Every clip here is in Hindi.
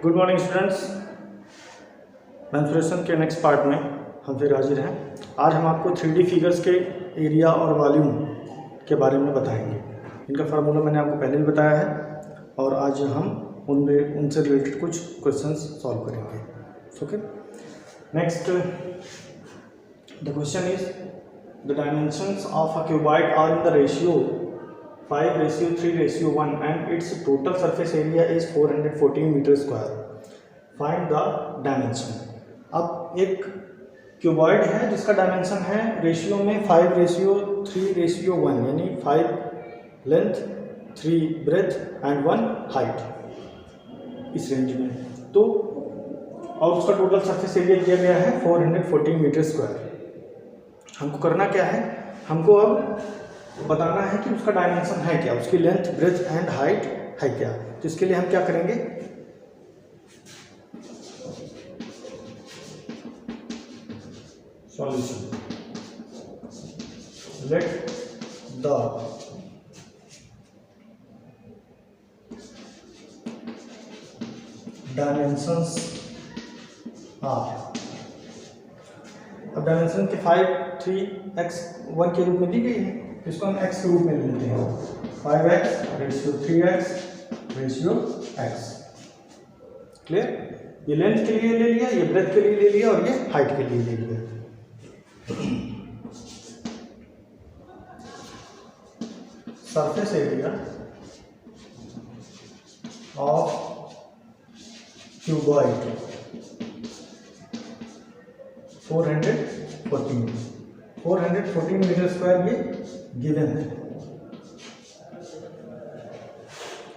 Good morning students. मेंसुरेशन के नेक्स्ट पार्ट में हम फिर हाजिर हैं। आज हम आपको 3D फिगर्स के एरिया और वॉल्यूम के बारे में बताएंगे। इनका फार्मूला मैंने आपको पहले भी बताया है और आज हम उनसे रिलेटेड कुछ क्वेश्चंस सॉल्व करेंगे। Okay, next the question is the dimensions of a cuboid are in the ratio 5:3:1 and its total surface area is 414 metre square. Find the dimension. अब एक क्यूबॉइड है जिसका डायमेंशन है रेशियो में 5:3:1 यानी 5 लेंथ 3 ब्रेथ एंड 1 हाइट इस रेंज में। तो और उसका टोटल सरफेस एरिया दिया गया है 414 मीटर स्क्वायर। हमको करना क्या है, हमको अब बताना है कि उसका डायमेंशन है क्या, उसकी लेंथ ब्रेथ एंड हाइट है क्या। तो इसके लिए हम क्या करेंगे, solution. Let the dimensions are. अब डायमेंशन के 5:3:1 के रूप में दी गई है, इसको हम x के रूप में ले लेते हैं। 5x/3x/x। क्लियर? ये लेंथ के लिए ले लिया, ये ब्रेथ के लिए ले लिया और ये हाइट के लिए ले लिया। Surface area of cuboid 414 metre square ये गिवन है।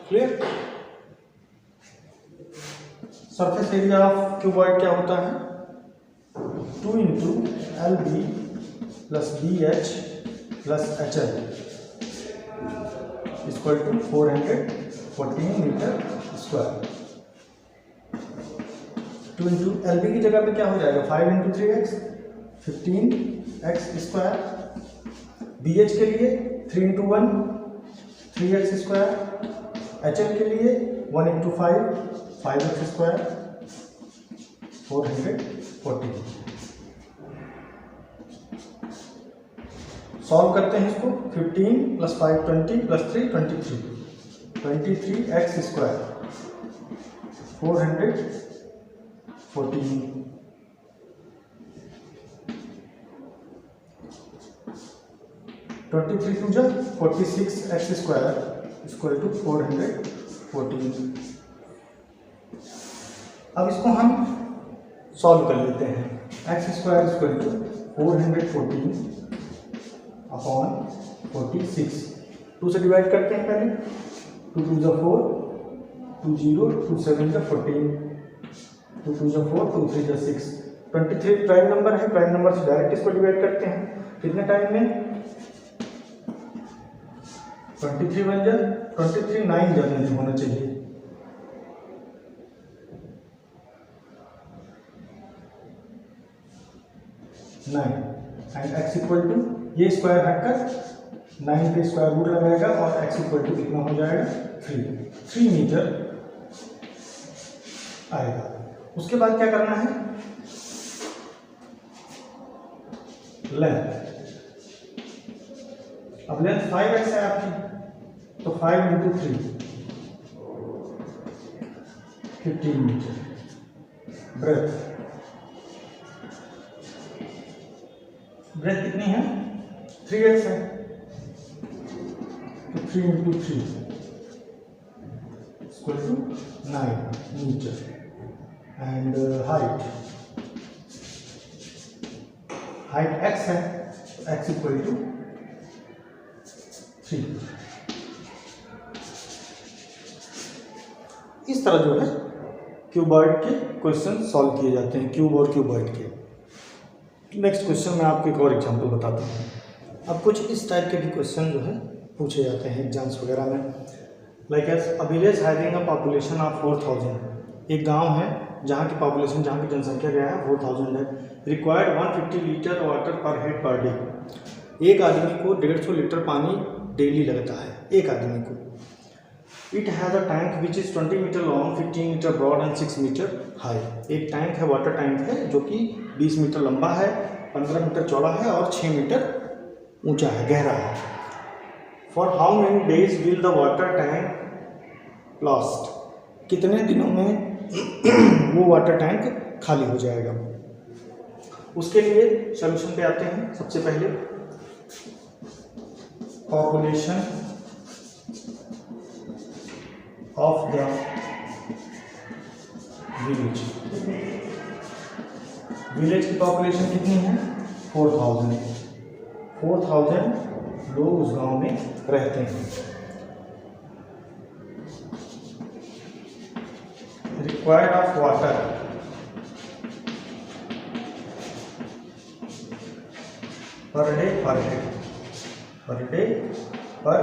Clear? Surface area of cuboid क्या होता है, 2 × LB + BH + HL = 414 metre square. 2 × LB की जगह पे क्या हो जाएगा, 5 × 3x 15x स्क्वायर। BH के लिए 3 × 1 3x स्क्वायर। HL के लिए 1 × 5 5x स्क्वायर 414। सॉल्व करते हैं इसको। 15 + 5 20 + 3 23x स्क्वायर 414। 23 × 2 = 46x square = 414। अब इसको हम सॉल्व कर लेते हैं। x square = 414 upon 46। 2 से डिवाइड करते हैं पहले। 2 × 2 = 4 2 0 2 7 = 14 2 2 = 4 2 3 = 6। 23 प्राइम नंबर है, प्राइम नंबर से डायरेक्ट इसको डिवाइड करते हैं। कितने टाइम में 23 बन जाए, 23 9 जनरली होना चाहिए। एंड x = ये स्क्वायर हटकर 9 पे स्क्वायर रूट लगाएगा और x = कितना हो जाएगा 3 मीटर आएगा। उसके बाद क्या करना है, लेंथ। अब लेंथ 5x है आपकी, तो 5 × 3 15 मीटर। ब्रेथ कितनी है, 3x है, तो 3 × 3 = 9 मीटर। एंड हाइट x है, तो x = 3। इस तरह जो है क्यूबॉइड के क्वेश्चन सॉल्व किए जाते हैं, क्यूब और क्यूबॉइड के। नेक्स्ट क्वेश्चन में आपको एक और एग्जांपल बताता हूँ। अब कुछ इस टाइप के भी क्वेश्चन जो है पूछे जाते हैं एग्जाम्स वगैरह में। Like as a village having a population of 4000। एक गांव है जहाँ की पॉपुलेशन, जहाँ की जनसंख्या क्या है 4000 है। रिक्वायर्ड 150 लीटर वाटर पर हेड पर डे। एक आदमी को 150 लीटर पानी डेली लगता है, एक आदमी को। It has a tank which is 20 metre long, 15 metre broad and 6 metre high. एक टैंक है, वाटर टैंक है, जो कि 20 मीटर लंबा है, 15 मीटर चौड़ा है और 6 मीटर ऊंचा है, गहरा है। For how many days will the water tank last? कितने दिनों में वो वाटर टैंक खाली हो जाएगा? उसके लिए सॉल्यूशन पे आते हैं। सबसे पहले population of the village. Village की पॉपुलेशन कितनी है? 4000 लोग उस गांव में रहते हैं। Required of water per day पर हेड, पर डे पर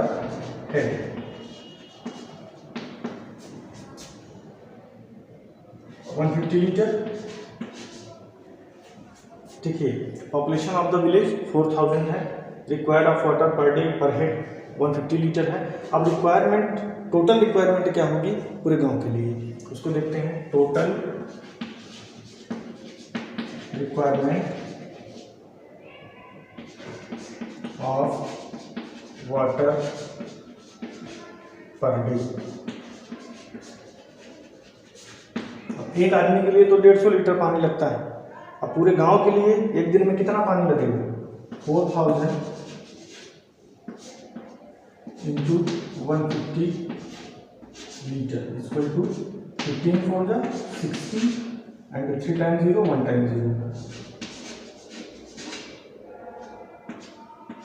हेड 150 लीटर। ठीक है, पॉपुलेशन ऑफ द विलेज 4000 है, required of water per day पर हेड 150 लीटर है। अब रिक्वायरमेंट, टोटल रिक्वायरमेंट क्या होगी पूरे गांव के लिए, उसको देखते हैं। Total requirement of water per day. अब एक आदमी के लिए तो 150 लीटर पानी लगता है, अब पूरे गांव के लिए एक दिन में कितना पानी लगेगा? 4000 into 150 litre equal to 15 for the 60 and 3 times 0 1 times 0।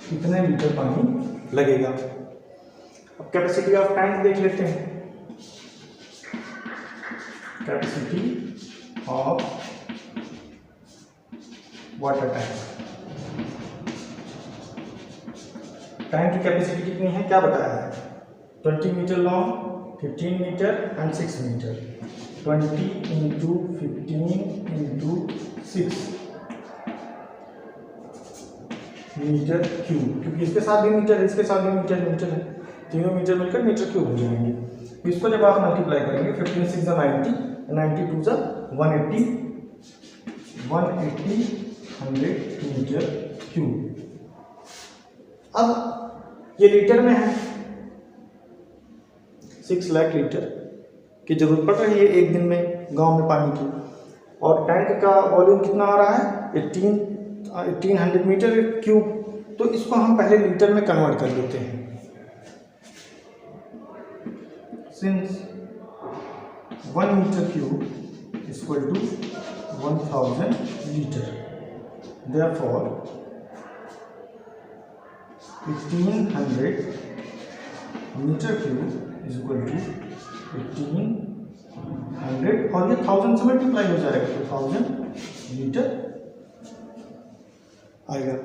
कितने लीटर पानी लगेगा? अब कैपेसिटी ऑफ टैंक देख लेते हैं। Capacity of water tank, tank की कैपेसिटी कितनी है क्या बताया है? 20 metre long, 15 metre and 6 metre. 20 into 15 into 6 metre cube, क्योंकि इसके साथ भी मीटर है, इसके साथ भी मीटर है, तीनों मीटर मिलकर मीटर क्यूब हो जाएंगे। इसको जब आप मल्टीप्लाई करेंगे 15 6 90, 90 2 180 100 मीटर क्यूब। अब ये लीटर में है, 6 लाख लीटर की जरूरत पड़ रही है एक दिन में गांव में पानी की, और टैंक का वॉल्यूम कितना आ रहा है? 1800 मीटर क्यूब। तो इसको हम पहले लीटर में कन्वर्ट कर लेते हैं। Since 1 metre cube equal to 1000 litre, therefore 1500 metre cube is equal to 1500, और ये 1000 से मल्टीप्लाई हो जाएगा तो 1000 लीटर आएगा।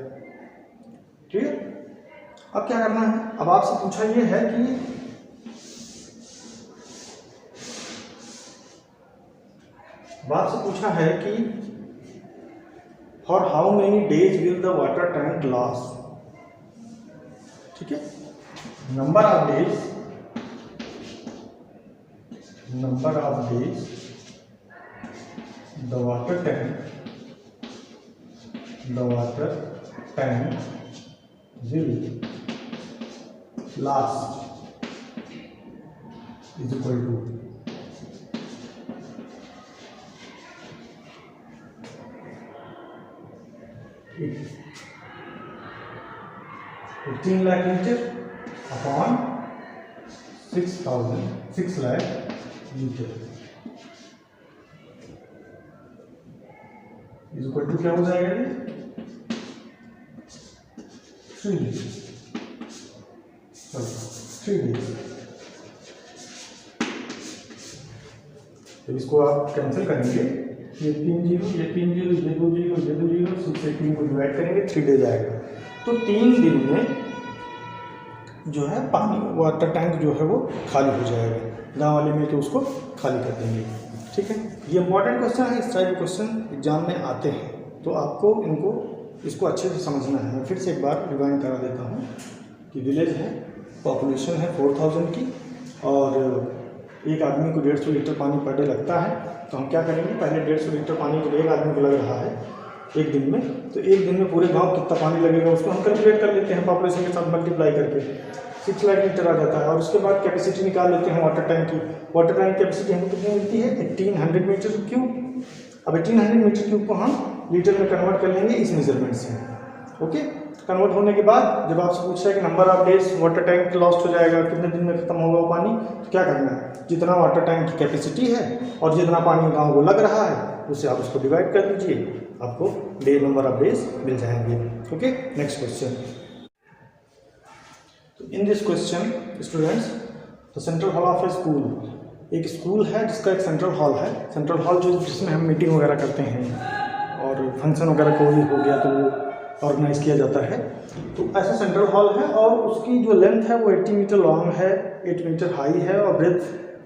ठीक है, अब क्या करना है? अब आपसे पूछा ये है कि for how many days will the water tank last? ठीक है, number of days the water tank will last is equal to 15 lakh liter upon 6 lakh liter is equal to क्या हो जाएगा ये? 3 डेज। तो इसको आप कैंसिल करेंगे, ये 3 जीरो, ये 3 जीरो, ये 2 जीरो, ये 2 जीरो, 6 से 3 को डिवाइड करेंगे, 3 डेज आएगा। तो 3 दिन में जो है पानी, वाटर टैंक जो है वो खाली हो जाएगा। गाँव वाले मिल के उसको खाली कर देंगे। ठीक है, ये इंपॉर्टेंट क्वेश्चन है, इस टाइप के क्वेश्चन एग्जाम में आते हैं, तो आपको इसको अच्छे से समझना है। मैं फिर से एक बार रिवाइंड करा देता हूँ कि विलेज है, पॉपुलेशन है 4000 की, और एक आदमी को 150 लीटर पानी पर डे लगता है, तो हम क्या करेंगे, पहले 150 लीटर पानी तो एक आदमी को लग रहा है एक दिन में, तो एक दिन में पूरे गांव कितना पानी लगेगा उसको हम कैलकुलेट कर लेते हैं, पॉपुलेशन के साथ मल्टीप्लाई करके 6 लाख लीटर आ जाता है। और उसके बाद कैपेसिटी निकाल लेते हैं वाटर टैंक की। वाटर टैंक कैपेसिटी हमको कितनी मिलती है, 1800 मीटर क्यूब। अब 1800 मीटर क्यूब को हम लीटर में कन्वर्ट कर लेंगे इस मेजरमेंट से। ओके, कन्वर्ट होने के बाद जब आपसे पूछा है कि number of days water tank lost हो जाएगा, कितने दिन में खत्म होगा वो पानी, तो क्या करना है, जितना वाटर टैंक की कैपेसिटी है और जितना पानी गांव को लग रहा है उससे आप उसको डिवाइड कर दीजिए, आपको डे नंबर ऑफ डेज मिल जाएंगे। Okay, next question. तो in this question students, the central hall of a school, एक स्कूल है जिसका एक सेंट्रल हॉल है। सेंट्रल हॉल जो जिसमें हम मीटिंग वगैरह करते हैं और फंक्शन वगैरह कोई हो गया तो वो ऑर्गेनाइज किया जाता है। तो ऐसा सेंट्रल हॉल है और उसकी जो लेंथ है वो 80 मीटर लॉन्ग है, 8 मीटर हाई है और ब्रेथ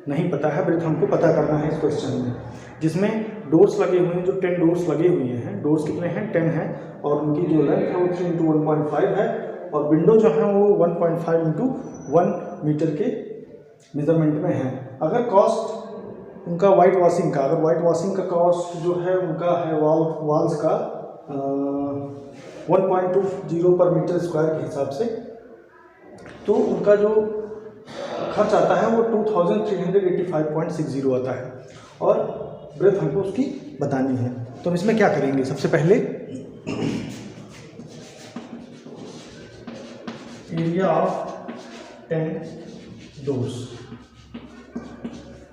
नहीं पता है। ब्रेथ हमको पता करना है इस क्वेश्चन में, जिसमें डोर्स लगे हुए हैं, जो 10 डोर्स लगे हुए हैं। डोर्स कितने हैं, 10 हैं और उनकी जो लेंथ है वो 3 × 1.5 है और विंडो जो है वो 1.5 × 1 मीटर के मेजरमेंट में है। अगर कॉस्ट उनका वाइट वॉशिंग का, अगर वाइट वॉशिंग का कॉस्ट जो है उनका है वॉल्स का 1.20 पर मीटर स्क्वायर के हिसाब से, तो उनका जो खर्च आता है वो 2385.60 आता है और ब्रेथ हमको उसकी बतानी है। तो हम इसमें क्या करेंगे, सबसे पहले एरिया ऑफ 10 डोर्स।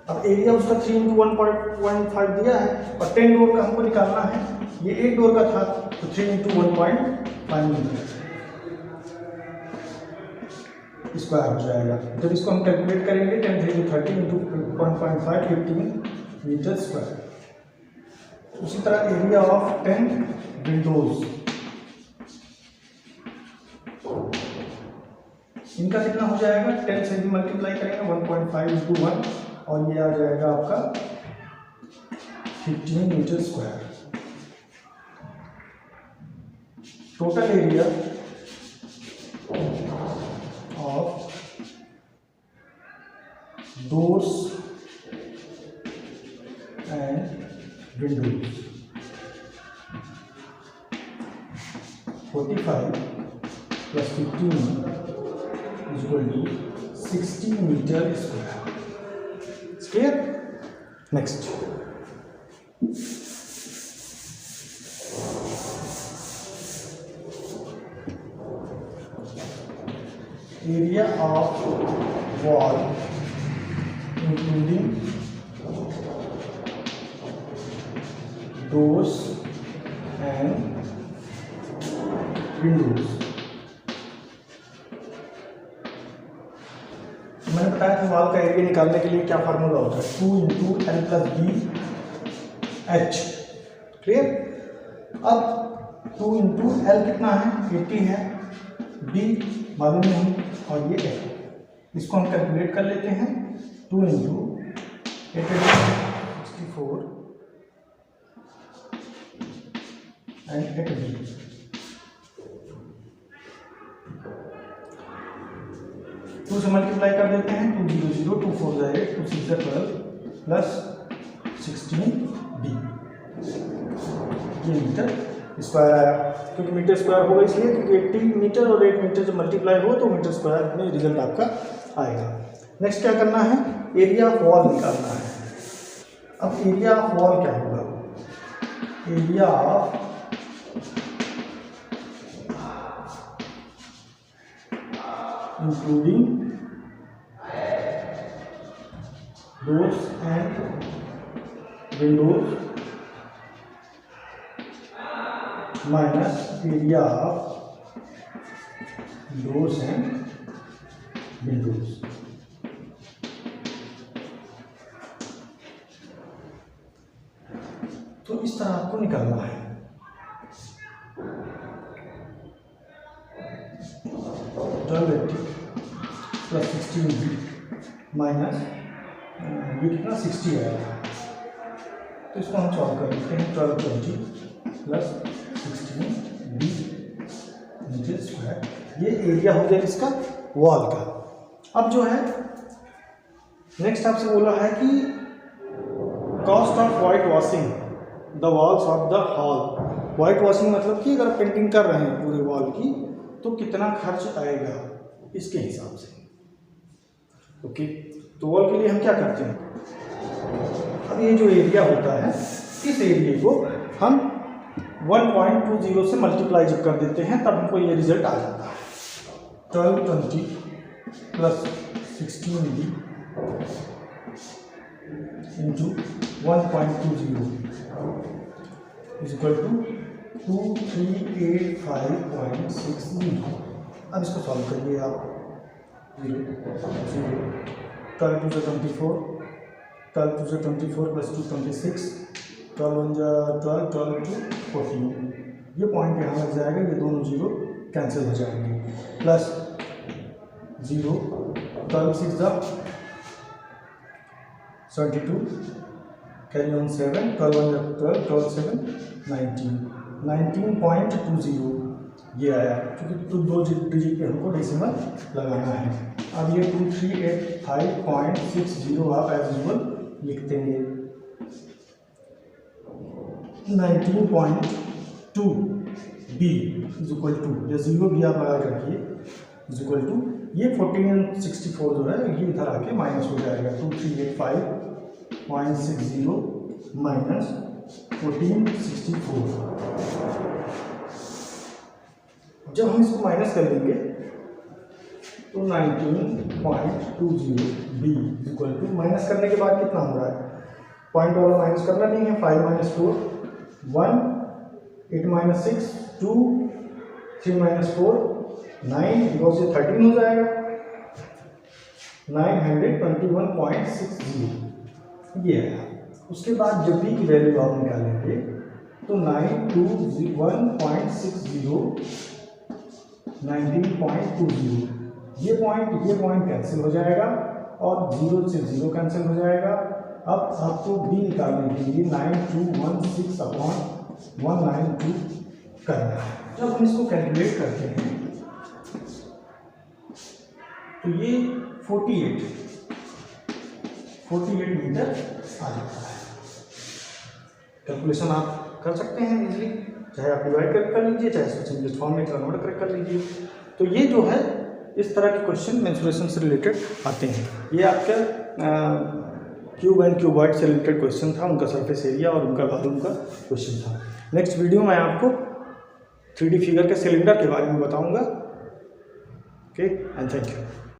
अब एरिया उसका 3 × 1.5 दिया है और 10 डोर का हमको निकालना है। ये एक डोर का था तो 3 × 1.5 मीटर स्क्वायर हो जाएगा। जब इसको हम कैलकुलेट करेंगे 10 × 3 = 30 × 1.5 15 मीटर स्क्वायर। उसी तरह एरिया ऑफ 10 विंडोज, इनका कितना हो जाएगा, 10 से भी मल्टीप्लाई करेंगे 1.5 × 1 और ये आ जाएगा आपका 15 metre square. Total area of doors and windows 45 + 15 = 60 metre square. Clear? Next, area of wall including doors and windows. मैंने बताया था वॉल का एरिया निकालने के लिए क्या फार्मूला होता है, 2 × L + B H। क्लियर? अब 2 × L कितना है, 80 है, B मालूम नहीं और ये है, इसको हम कैलकुलेट कर लेते हैं। 2 × 8 64 एंड 8B। टू से मल्टीप्लाई कर देते हैं, 2 0 0 2 4 8 2 6 12 प्लस 16B, ये मीटर स्क्वायर आया। क्योंकि मीटर स्क्वायर होगा इसलिए क्योंकि 80 मीटर और 8 मीटर जब मल्टीप्लाई हो तो मीटर स्क्वायर में रिजल्ट आपका आएगा। नेक्स्ट क्या करना है, एरिया ऑफ वॉल निकालना है। अब एरिया ऑफ वॉल क्या होगा, area of including doors and Windows minus area of doors and Windows. तो इस तरह आपको निकालना है। प्लस 16B माइनस ये कितना 60 आएगा, तो इसको हम सॉल्व कर लेते हैं। 1220 प्लस 16B मीटर स्क्वायर, ये एरिया हो गया इसका वॉल का। अब जो है नेक्स्ट आपसे बोला है कि cost of white washing the walls of the hall. White washing मतलब कि अगर पेंटिंग कर रहे हैं पूरे वॉल की तो कितना खर्च आएगा इसके हिसाब से। ओके, तो वॉल के लिए हम क्या करते हैं, अब ये जो एरिया होता है इस एरिया को हम 1.20 से मल्टीप्लाई जब कर देते हैं तब हमको ये रिजल्ट आ जाता है। 1220 plus 16D into 1.20 is equal to 2385.60। अब इसको सॉल्व करिए आप। 0 12 2 24, 12 2 24 प्लस 2 26, 12 1 12, 12 2 14। ये पॉइंट यहाँ लग जाएगा, ये दोनों जीरो कैंसिल हो जाएंगे। प्लस 0 12 6 72, कैरी ऑन 7, 12 1 12, 12 7 19, 19.20 ये आया, क्योंकि तो दो डिजिट पे हमको डेसिमल लगाना है। अब ये 2385.60 आप एज यूजुअल लिख देंगे। 19.2 B इज इक्वल टू, या 0 भी आप लगा रखिए, इज इक्वल टू ये 1464 जो है ये इधर आके माइनस हो जाएगा। 2385.60 माइनस 1464। जब हम इसको माइनस कर लेंगे तो 19.20 B इक्वल टू, माइनस करने के बाद कितना हो रहा है, पॉइंट वाला माइनस करना नहीं है। 5 - 4 1, 8 - 6 2, 3 - 4 9, बिकॉज ये 13 हो जाएगा। 921.60 ये है। उसके बाद जब भी की वैल्यू आप निकालेंगे तो 921.60 19.20 ये पॉइंट कैंसिल हो जाएगा और 0 से 0 कैंसिल हो जाएगा। अब आपको बी निकालने के लिए 9216/192 करना है। जब हम इसको कैलकुलेट करते हैं तो ये 48 मीटर आ जाता है। कैलकुलेशन आप कर सकते हैं इजीली, चाहे आप डिवाइड कर लीजिए, चाहे इसको सिंपलेस्ट फॉर्म में कन्वर्ट कर लीजिए। तो ये जो है इस तरह के क्वेश्चन मेंसुरेशन से रिलेटेड आते हैं। ये आपका क्यूब एंड क्यूबॉइड से रिलेटेड क्वेश्चन था, उनका सरफेस एरिया और उनका वॉल्यूम का क्वेश्चन था। नेक्स्ट वीडियो में आपको 3D फिगर के सिलेंडर के बारे में बताऊंगा। Okay and thank you.